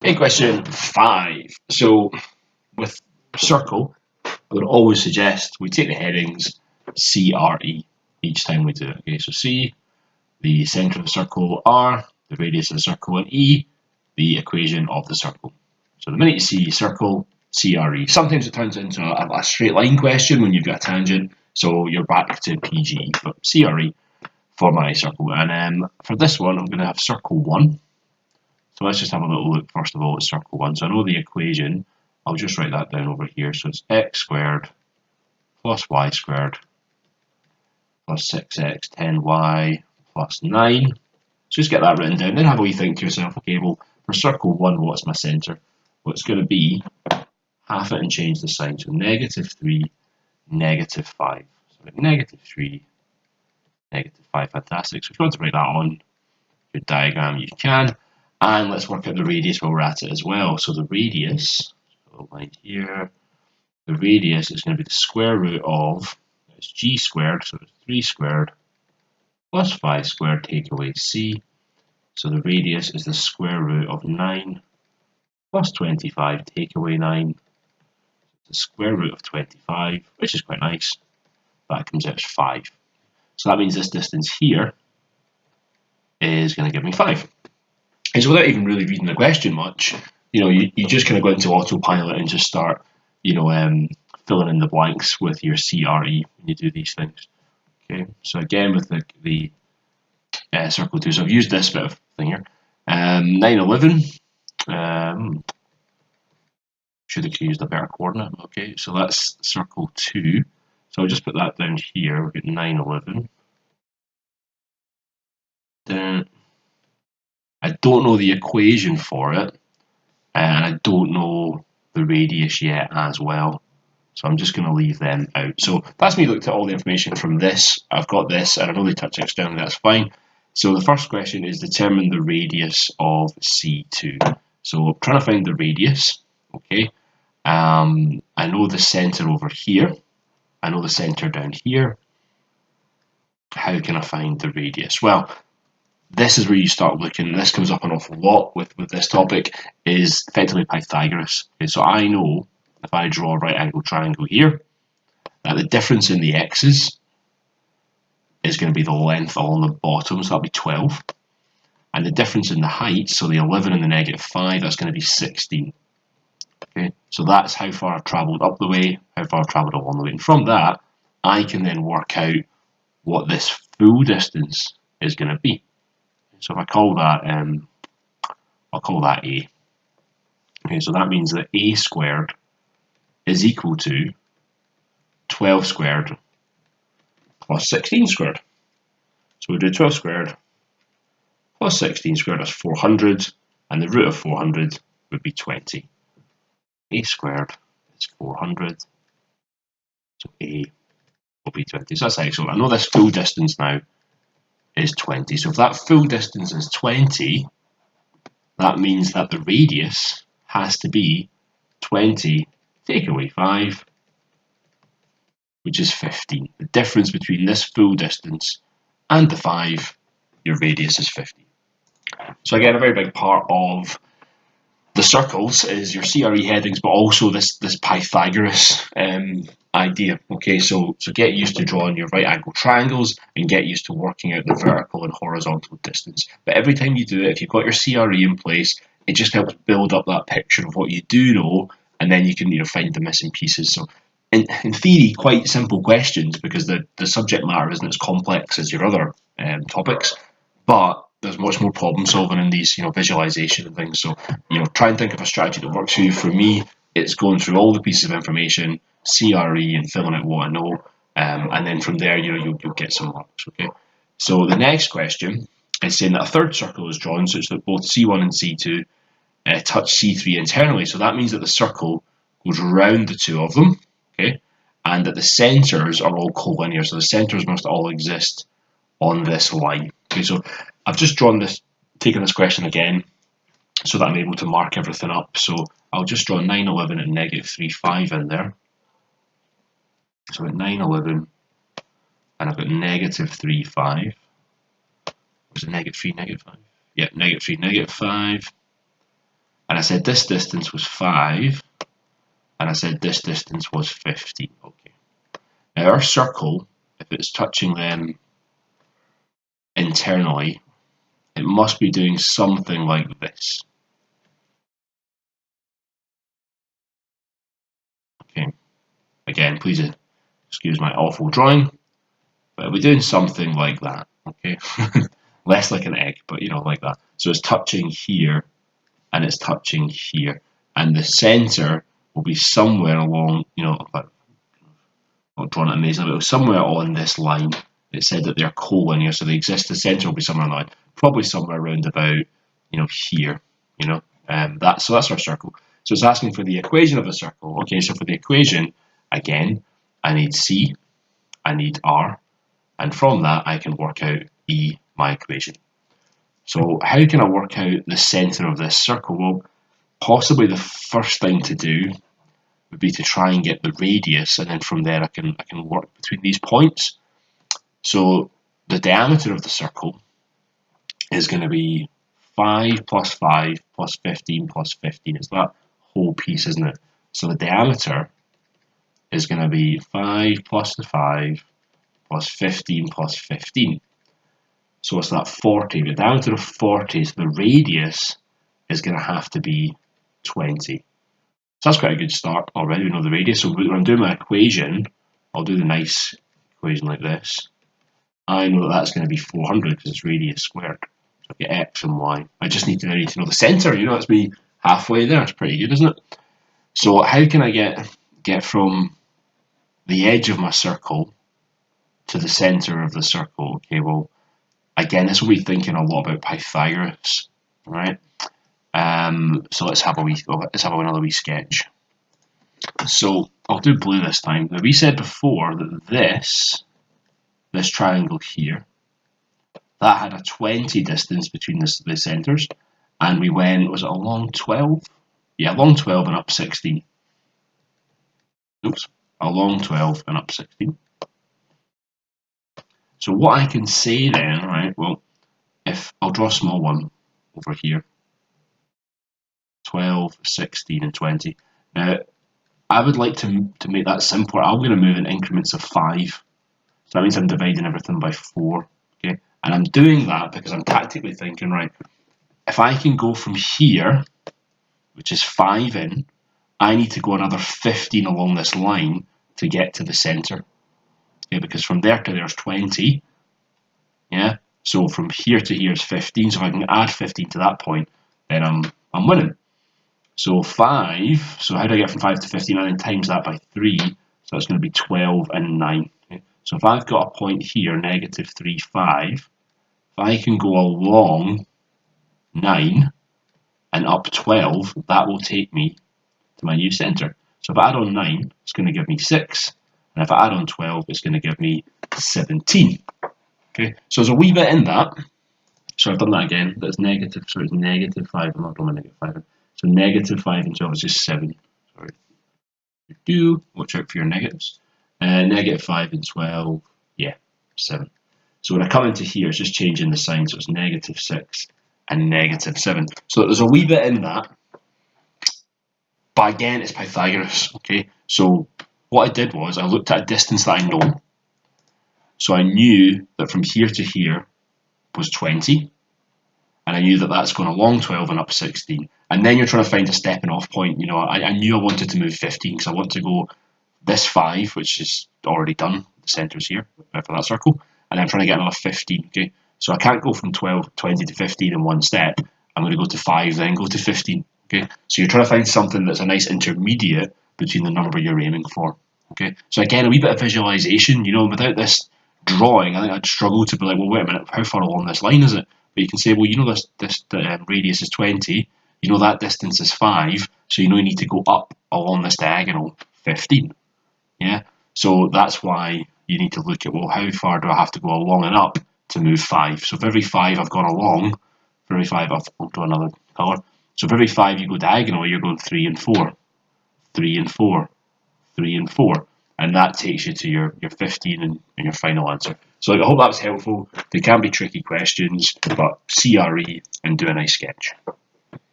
Okay, question 5. So with circle, I would always suggest we take the headings CRE each time we do it. Okay, so C, the centre of the circle, R, the radius of the circle, and E, the equation of the circle. So the minute you see circle, CRE. Sometimes it turns into a straight line question when you've got a tangent, so you're back to PGE, but CRE for my circle. And for this one, I'm going to have circle 1. So let's just have a little look first of all at circle 1. So I know the equation, I'll just write that down over here. So it's x squared plus y squared plus 6x 10y plus 9. So just get that written down. Then have a wee think to yourself, okay, well, for circle 1, what's my centre? Well, it's going to be half it and change the sign. So negative 3, negative 5. So negative 3, negative 5. Fantastic. So if you want to write that on your diagram, you can. And let's work out the radius while we're at it as well. So the radius, line here, the radius is going to be the square root of, it's g squared, so it's 3 squared plus 5 squared, take away c. So the radius is the square root of 9 plus 25, take away 9. The square root of 25, which is quite nice. That comes out as 5. So that means this distance here is going to give me 5. And so without even really reading the question much, you just kind of go into autopilot and just start, filling in the blanks with your CRE when you do these things. Okay, so again with the circle 2, so I've used this bit of thing here. 911. Should have used a better coordinate. Okay, so that's circle 2. So I'll just put that down here. We've got 911. Then I don't know the equation for it, and I don't know the radius yet as well. So I'm just going to leave them out. So that's me looked at all the information from this. I've got this, and I know they touch externally, that's fine. So the first question is determine the radius of C2. So I'm trying to find the radius, okay? I know the centre over here. I know the centre down here. How can I find the radius? Well, this is where you start looking, and this comes up an awful lot with this topic, is effectively Pythagoras. Okay, so I know if I draw a right angle triangle here, that the difference in the x's is going to be the length along the bottom, so that'll be 12. And the difference in the height, so the 11 and the negative 5, that's going to be 16. Okay, so that's how far I've travelled up the way, how far I've travelled along the way. And from that, I can then work out what this full distance is going to be. So if I call that, I'll call that A. Okay, so that means that A squared is equal to 12 squared plus 16 squared. So we do 12 squared plus 16 squared, that's 400, and the root of 400 would be 20. A squared is 400, so A will be 20. So that's excellent. I know this full distance now is 20. So if that full distance is 20, that means that the radius has to be 20, take away 5, which is 15. The difference between this full distance and the 5, your radius is 15. So again, a very big part of the circles is your CRE headings, but also this Pythagoras idea. Okay, so get used to drawing your right angle triangles and get used to working out the vertical and horizontal distance. But every time you do it, if you've got your CRE in place, it just helps build up that picture of what you do know, and then you can find the missing pieces. So in theory, quite simple questions because the subject matter isn't as complex as your other topics, but there's much more problem solving in these, visualization and things. So, try and think of a strategy that works for you. For me, it's going through all the pieces of information, CRE, and filling out what I know, and then from there, you'll get some marks. Okay. So the next question is saying that a third circle is drawn, such that both C1 and C2 touch C3 internally. So that means that the circle goes around the two of them. Okay, and that the centers are all collinear. So the centers must all exist on this line. Okay, so I've just taken this question again, so that I'm able to mark everything up. So I'll just draw 9, 11 and negative 3, 5 in there. So I've got 9, 11, and I've got negative 3, 5. Was it negative 3, negative 5? Yeah, negative 3, negative 5. and I said this distance was 5, and I said this distance was 15. Okay. Now our circle, if it's touching them internally, it must be doing something like this. Okay. Again, please excuse my awful drawing, but we're doing something like that. Okay. Less like an egg, but like that. So it's touching here, and it's touching here, and the center will be somewhere along, but not drawn it amazing, but it was somewhere on this line. It said that they're collinear, so the center will be somewhere on the line, probably somewhere around about, here, so that's our circle. So it's asking for the equation of a circle. Okay, so for the equation, again, I need C, I need R, and from that I can work out E, my equation. So how can I work out the center of this circle? Well, possibly the first thing to do would be to try and get the radius, and then from there I can work between these points. So the diameter of the circle is going to be 5 plus 5 plus 15 plus 15. It's that whole piece, isn't it? So the diameter is going to be 5 plus the 5 plus 15 plus 15. So it's that 40. The diameter of 40, so the radius is going to have to be 20. So that's quite a good start already. We know the radius. So when I'm doing my equation, I'll do the nice equation like this. I know that that's going to be 400 because it's radius squared. So I get x and y. I just need to know the center. It's me halfway there. It's pretty good, isn't it? So how can I get from the edge of my circle to the center of the circle? Okay, well, again, this will be thinking a lot about Pythagoras, right? So let's have another wee sketch. So I'll do blue this time. Now we said before that this triangle here, that had a 20 distance between the centers, and we went, was it along 12? Yeah, along 12 and up 16. Oops, along 12 and up 16. So what I can say then, right, well, if I'll draw a small one over here, 12, 16, and 20. Now, I would like to make that simpler. I'm going to move in increments of 5. So that means I'm dividing everything by 4. Okay, and I'm doing that because I'm tactically thinking, right, if I can go from here, which is 5 in, I need to go another 15 along this line to get to the center. Okay, because from there to there is 20. Yeah, so from here to here is 15. So if I can add 15 to that point, then I'm winning. So 5, so how do I get from 5 to 15? I then times that by 3, so that's going to be 12 and 9. Okay? So if I've got a point here, negative 3, 5, if I can go along 9 and up 12, that will take me to my new centre. So if I add on 9, it's going to give me 6, and if I add on 12, it's going to give me 17. Okay, so there's a wee bit in that. So I've done that again. That's negative, so it's negative 5. I'm not drawing negative 5. So negative 5 and 12 is just 7. Sorry. Watch out for your negatives. Negative 5 and 12, yeah, 7. So when I come into here, it's just changing the sign. So it's negative 6 and negative 7. So there's a wee bit in that. But again, it's Pythagoras, okay? So what I did was I looked at a distance that I know. So I knew that from here to here was 20. And I knew that that's going along 12 and up 16. And then you're trying to find a stepping off point. I knew I wanted to move 15 because I want to go this 5, which is already done. The centre's here for that circle. And I'm trying to get another 15, okay? So I can't go from 20 to 15 in one step. I'm going to go to 5, then go to 15, okay? So you're trying to find something that's a nice intermediate between the number you're aiming for, okay? So again, a wee bit of visualization, without this drawing, I think I'd struggle to be like, well, wait a minute, how far along this line is it? But you can say, well, this radius is 20, that distance is 5, so you need to go up along this diagonal 15, yeah? So that's why you need to look at, well, how far do I have to go along and up to move 5? So for every 5 I've gone along, for every 5 I'll do another colour. So for every 5 you go diagonal, you're going 3 and 4, 3 and 4, 3 and 4. And that takes you to your 15 and your final answer. So I hope that was helpful. They can be tricky questions, but CRE and do a nice sketch.